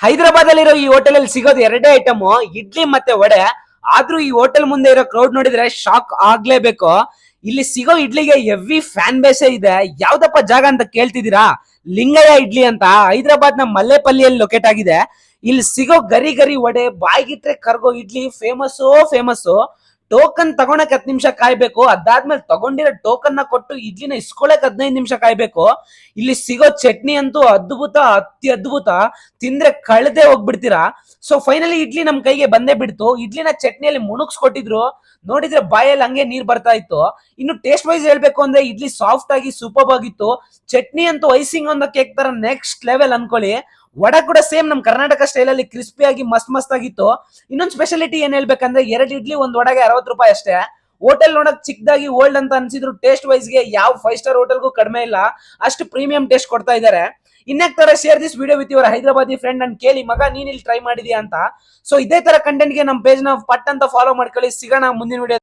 ಹೈದರಾಬಾದ್ ಅಲ್ಲಿರೋ ಈ ಹೋಟೆಲ್ ಅಲ್ಲಿ ಸಿಗೋದು ಎರಡೇ ಐಟಮ್, ಇಡ್ಲಿ ಮತ್ತೆ ವಡೆ. ಆದ್ರೂ ಈ ಹೋಟೆಲ್ ಮುಂದೆ ಇರೋ ಕ್ರೌಡ್ ನೋಡಿದ್ರೆ ಶಾಕ್ ಆಗ್ಲೇಬೇಕು. ಇಲ್ಲಿ ಸಿಗೋ ಇಡ್ಲಿಗೆ ಹೆವಿ ಫ್ಯಾನ್ ಬೇಸೇ ಇದೆ. ಯಾವ್ದಪ್ಪ ಜಾಗ ಅಂತ ಕೇಳ್ತಿದ್ದೀರಾ? ಲಿಂಗಯ್ಯ ಇಡ್ಲಿ ಅಂತ ಹೈದರಾಬಾದ್ ನ ಮಲ್ಲೆಪಲ್ಲಿಯಲ್ಲಿ ಲೊಕೇಟ್ ಆಗಿದೆ. ಇಲ್ಲಿ ಸಿಗೋ ಗರಿ ಗರಿ ವಡೆ, ಬಾಯ್ಗಿಟ್ರೆ ಕರ್ಗೋ ಇಡ್ಲಿ ಫೇಮಸ್. ಟೋಕನ್ ತಗೊಳಕ್ 10 ನಿಮಿಷ ಕಾಯ್ಬೇಕು. ಅದಾದ್ಮೇಲೆ ತಗೊಂಡಿರೋ ಟೋಕನ್ ನ ಕೊಟ್ಟು ಇಡ್ಲಿನ ಇಸ್ಕೊಳಕ್ 15 ನಿಮಿಷ ಕಾಯ್ಬೇಕು. ಇಲ್ಲಿ ಸಿಗೋ ಚಟ್ನಿ ಅಂತೂ ಅದ್ಭುತ, ಅದ್ಭುತ. ತಿಂದ್ರೆ ಕಳ್ದೆ ಹೋಗ್ಬಿಡ್ತೀರಾ. ಸೊ ಫೈನಲಿ ಇಡ್ಲಿ ನಮ್ ಕೈಗೆ ಬಂದೇ ಬಿಡ್ತು. ಇಡ್ಲಿನ ಚಟ್ನಿಯಲ್ಲಿ ಮುಣುಗ್ಸ್ಕೊಟ್ಟಿದ್ರು. ನೋಡಿದ್ರೆ ಬಾಯಲ್ಲಿ ಹಂಗೆ ನೀರ್ ಬರ್ತಾ ಇತ್ತು. ಇನ್ನು ಟೇಸ್ಟ್ ವೈಸ್ ಹೇಳ್ಬೇಕು ಅಂದ್ರೆ ಇಡ್ಲಿ ಸಾಫ್ಟ್ ಆಗಿ ಸೂಪರ್ ಆಗಿತ್ತು. ಚಟ್ನಿ ಅಂತೂ ಐಸಿಂಗ್ ಆನ್ ದ ಕೇಕ್ ತರ ನೆಕ್ಸ್ಟ್ ಲೆವೆಲ್ ಅನ್ಕೊಳ್ಳಿ. ವಡ ಕೂಡ ಸೇಮ್ ನಮ್ ಕರ್ನಾಟಕ ಸ್ಟೈಲ್ ಅಲ್ಲಿ ಕ್ರಿಸ್ಪಿ ಆಗಿ ಮಸ್ತ್ ಆಗಿತ್ತು. ಇನ್ನೊಂದು ಸ್ಪೆಷಾಲಿಟಿ ಏನ್ ಹೇಳ್ಬೇಕಂದ್ರೆ 2 ಇಡ್ಲಿ 1 ವಡೆಗೆ 60 ರೂಪಾಯಿ ಅಷ್ಟೇ. ಹೋಟೆಲ್ ನೋಡಕ್ ಚಿಕ್ಕದಾಗಿ ಓಲ್ಡ್ ಅಂತ ಅನ್ಸಿದ್ರು ಟೇಸ್ಟ್ ವೈಸ್ ಗೆ ಯಾವ 5 ಸ್ಟಾರ್ ಹೋಟೆಲ್ಗೂ ಕಡಿಮೆ ಇಲ್ಲ. ಅಷ್ಟು ಪ್ರೀಮಿಯಂ ಟೇಸ್ಟ್ ಕೊಡ್ತಾ ಇದ್ದಾರೆ. ಇನ್ನೊಂದ್ ತರ share this video with your Hyderabadi friend and ಕೇಳಿ ಮಗ ನೀನ್ ಇಲ್ಲಿ ಟ್ರೈ ಮಾಡಿದ್ಯಾ ಅಂತ. ಸೊ ಇದೇ ತರ ಕಂಟೆಂಟ್ ಗೆ ನಮ್ಮ ಪೇಜ್ ನ ಪಟ್ ಅಂತ ಫಾಲೋ ಮಾಡ್ಕೊಳ್ಳಿ. ಸಿಗೋಣ ಮುಂದಿನ ವಿಡಿಯೋ.